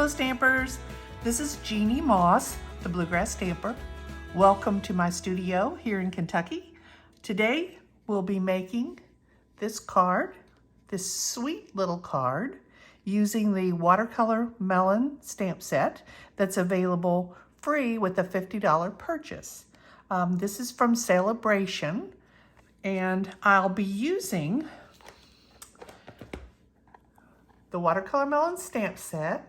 fellow stampers. This is Jeannie Moss, the Bluegrass Stamper. Welcome to my studio here in Kentucky. Today we'll be making this card, this sweet little card, using the Watercolor Melon stamp set that's available free with a $50 purchase. This is from Celebration, and I'll be using the Watercolor Melon stamp set.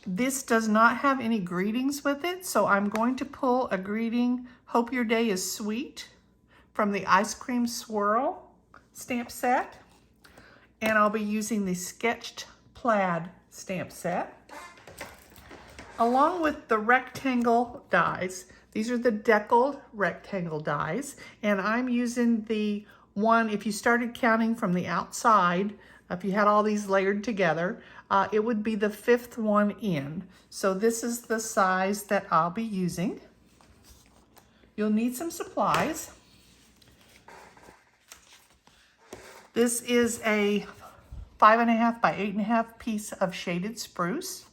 This does not have any greetings with it, so I'm going to pull a greeting, "Hope your day is sweet," from the Ice Cream Swirl stamp set. And I'll be using the Sketched Plaid stamp set, along with the rectangle dies. These are the deckled rectangle dies, and I'm using the one, if you started counting from the outside, if you had all these layered together, it would be the 5th one in. So this is the size that I'll be using. You'll need some supplies. This is a 5.5 by 8.5 piece of shaded spruce.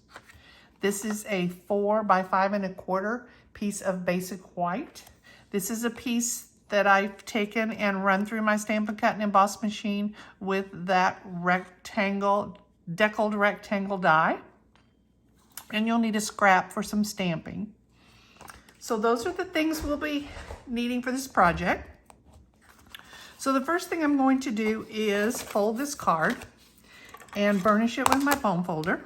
This is a 4 by 5.25 piece of basic white. This is a piece that I've taken and run through my Stampin' Cut and Emboss machine with that rectangle, deckled rectangle die. And you'll need a scrap for some stamping. So those are the things we'll be needing for this project. So the first thing I'm going to do is fold this card and burnish it with my foam folder.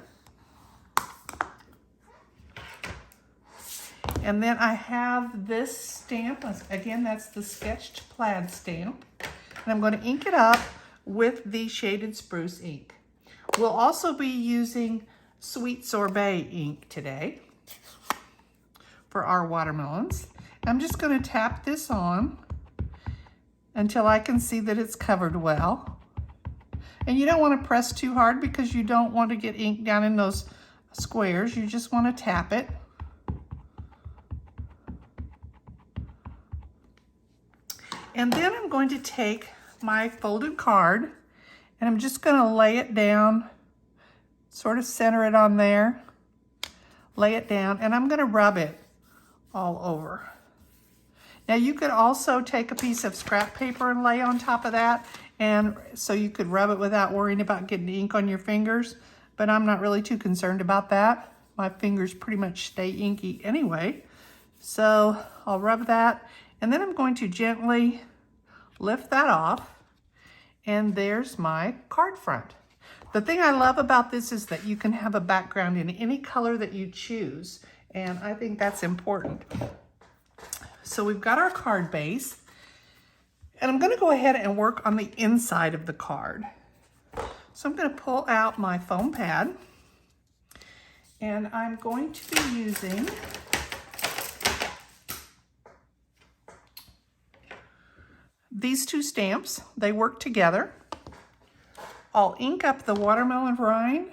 And then I have this stamp. Again, that's the Sketched Plaid stamp. And I'm going to ink it up with the shaded spruce ink. We'll also be using Sweet Sorbet ink today for our watermelons. I'm just going to tap this on until I can see that it's covered well. And you don't want to press too hard because you don't want to get ink down in those squares. You just want to tap it. And then I'm going to take my folded card and I'm just going to lay it down, sort of center it on there, lay it down, and I'm going to rub it all over. Now you could also take a piece of scrap paper and lay on top of that, and so you could rub it without worrying about getting ink on your fingers, but I'm not really too concerned about that. My fingers pretty much stay inky anyway. So I'll rub that, and then I'm going to gently lift that off, and there's my card front. The thing I love about this is that you can have a background in any color that you choose, and I think that's important. So we've got our card base, and I'm going to go ahead and work on the inside of the card. So I'm going to pull out my foam pad, and I'm going to be using these two stamps. They work together. I'll ink up the watermelon rind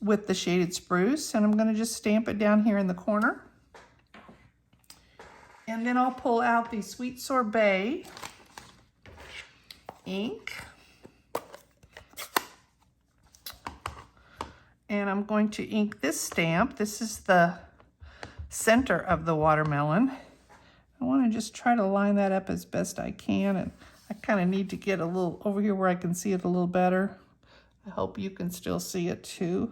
with the shaded spruce, and I'm going to just stamp it down here in the corner. And then I'll pull out the Sweet Sorbet ink, and I'm going to ink this stamp. This is the center of the watermelon. I want to just try to line that up as best I can, and I kind of need to get a little over here where I can see it a little better. I hope you can still see it too.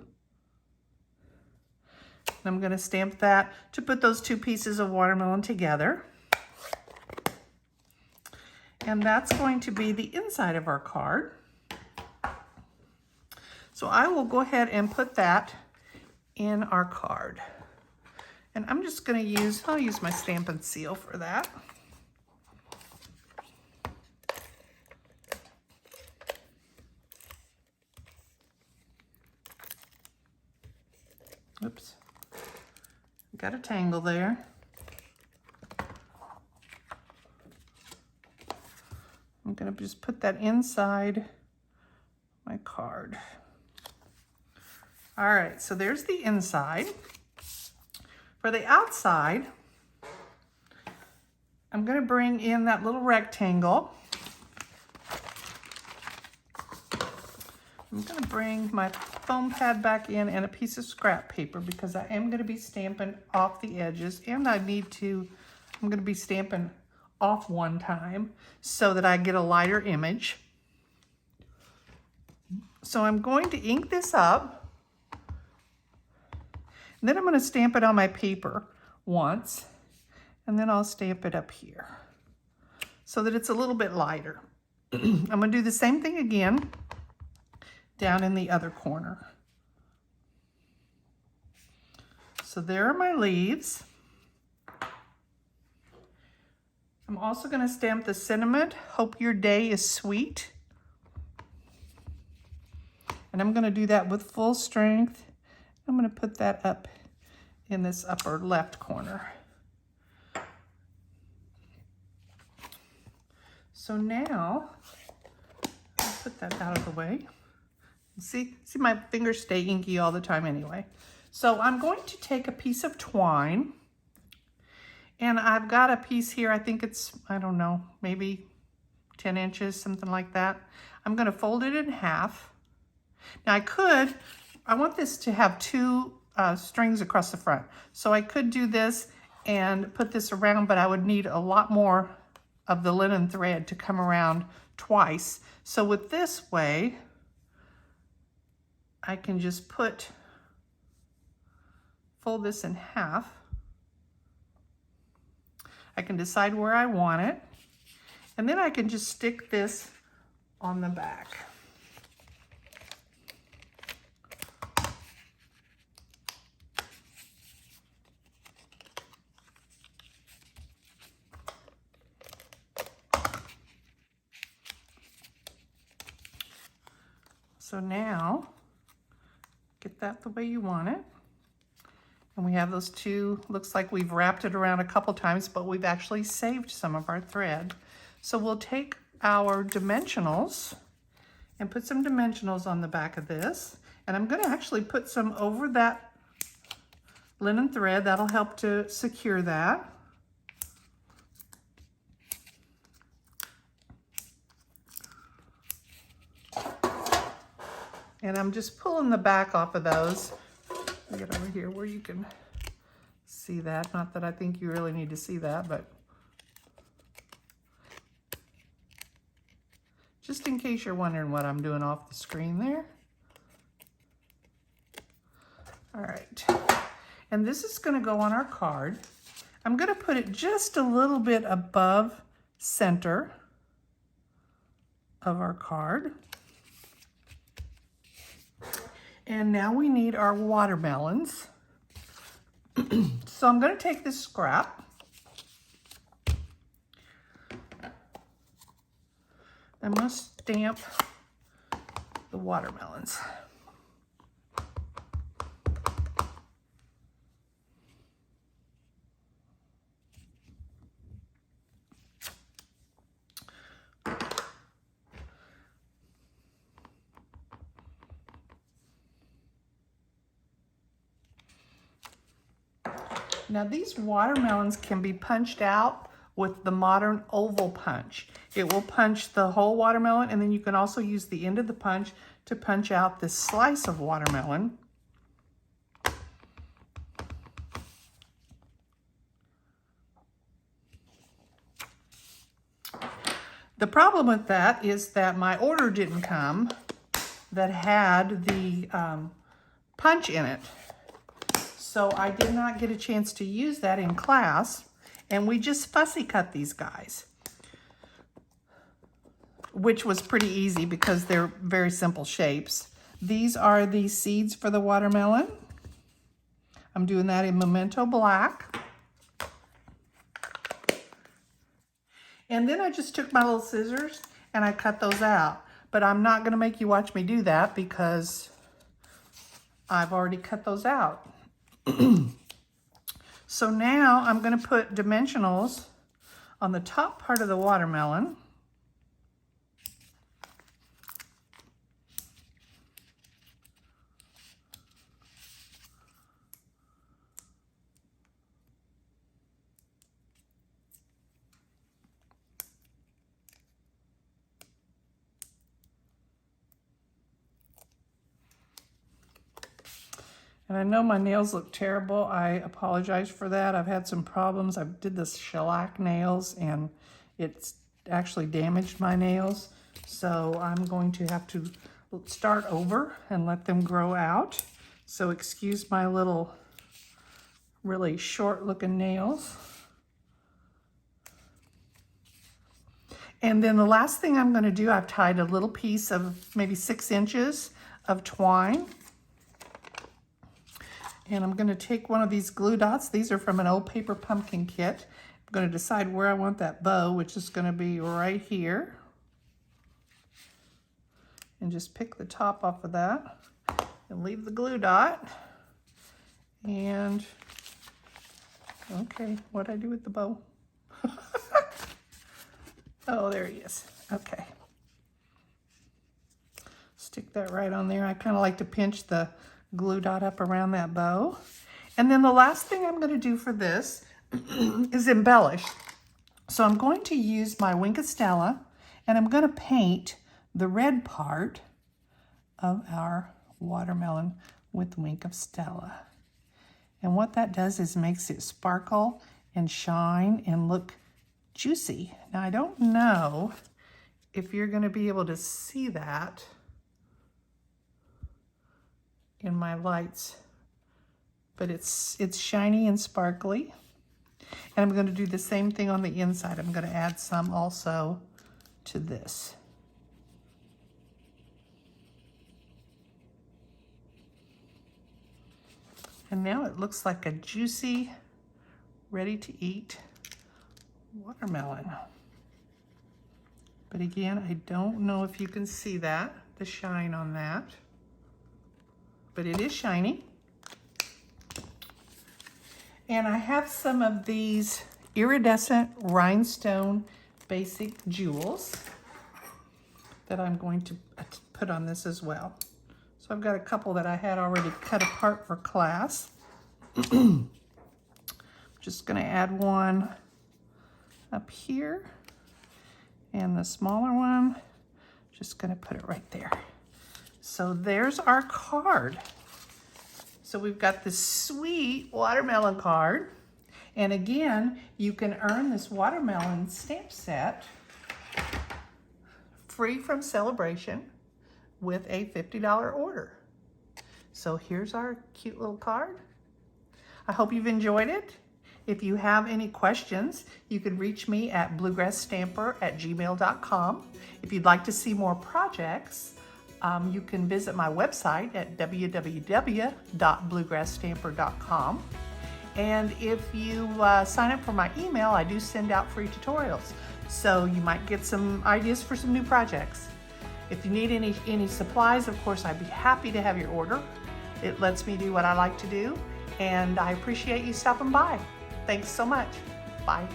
And I'm going to stamp that to put those two pieces of watermelon together. And that's going to be the inside of our card. So I will go ahead and put that in our card. And I'm just going to I'll use my Stampin' Seal for that. Oops. Got a tangle there. I'm going to just put that inside my card. All right, so there's the inside. For the outside, I'm going to bring in that little rectangle I'm going to bring my foam pad back in and a piece of scrap paper because I am going to be stamping off the edges, and I'm going to be stamping off one time so that I get a lighter image. So I'm going to ink this up, and then I'm going to stamp it on my paper once, and then I'll stamp it up here so that it's a little bit lighter. I'm going to do the same thing again down in the other corner. So there are my leaves. I'm also going to stamp the sentiment, "Hope your day is sweet." And I'm going to do that with full strength. I'm going to put that up in this upper left corner. So now, I'll put that out of the way. See my fingers stay inky all the time anyway. So I'm going to take a piece of twine, and I've got a piece here, I think it's, I don't know, maybe 10 inches, something like that. I'm going to fold it in half. Now I want this to have two strings across the front. So I could do this and put this around, but I would need a lot more of the linen thread to come around twice. So with this way, I can just fold this in half. I can decide where I want it, and then I can just stick this on the back. So now, get that the way you want it. And we have those two, looks like we've wrapped it around a couple times, but we've actually saved some of our thread. So we'll take our dimensionals and put some dimensionals on the back of this. And I'm going to actually put some over that linen thread. That'll help to secure that. And I'm just pulling the back off of those. Get over here where you can see that. Not that I think you really need to see that, but just in case you're wondering what I'm doing off the screen there. All right, and this is going to go on our card. I'm going to put it just a little bit above center of our card. And now we need our watermelons. So I'm going to take this scrap. I'm going to stamp the watermelons. Now these watermelons can be punched out with the modern oval punch. It will punch the whole watermelon, and then you can also use the end of the punch to punch out this slice of watermelon. The problem with that is that my order didn't come that had the punch in it. So I did not get a chance to use that in class, and we just fussy cut these guys, which was pretty easy because they're very simple shapes. These are the seeds for the watermelon. I'm doing that in Memento Black. And then I just took my little scissors and I cut those out. But I'm not going to make you watch me do that because I've already cut those out. So now I'm going to put dimensionals on the top part of the watermelon. And I know my nails look terrible. I apologize for that. I've had some problems. I did this shellac nails and it's actually damaged my nails. So I'm going to have to start over and let them grow out. So excuse my little really short looking nails. And then the last thing I'm going to do, I've tied a little piece of maybe 6 inches of twine. And I'm going to take one of these glue dots. These are from an old paper pumpkin kit. I'm going to decide where I want that bow, which is going to be right here. And just pick the top off of that and leave the glue dot. And, okay, what'd I do with the bow? Oh, there he is. Okay. Stick that right on there. I kind of like to pinch the glue dot up around that bow. And then the last thing I'm going to do for this is embellish. So I'm going to use my Wink of Stella and I'm going to paint the red part of our watermelon with Wink of Stella. And what that does is makes it sparkle and shine and look juicy. Now I don't know if you're going to be able to see that in my lights, but it's shiny and sparkly. And I'm going to do the same thing on the inside. I'm going to add some also to this. And now it looks like a juicy, ready to eat watermelon. But again, I don't know if you can see that, the shine on that, but it is shiny. And I have some of these iridescent rhinestone basic jewels that I'm going to put on this as well. So I've got a couple that I had already cut apart for class. Just gonna add one up here and the smaller one, just gonna put it right there. So there's our card. So we've got this sweet watermelon card. And again, you can earn this watermelon stamp set free from celebration with a $50 order. So here's our cute little card. I hope you've enjoyed it. If you have any questions, you can reach me at bluegrassstamper@gmail.com. If you'd like to see more projects, you can visit my website at www.bluegrassstamper.com. And if you sign up for my email, I do send out free tutorials. So you might get some ideas for some new projects. If you need any supplies, of course, I'd be happy to have your order. It lets me do what I like to do, and I appreciate you stopping by. Thanks so much. Bye.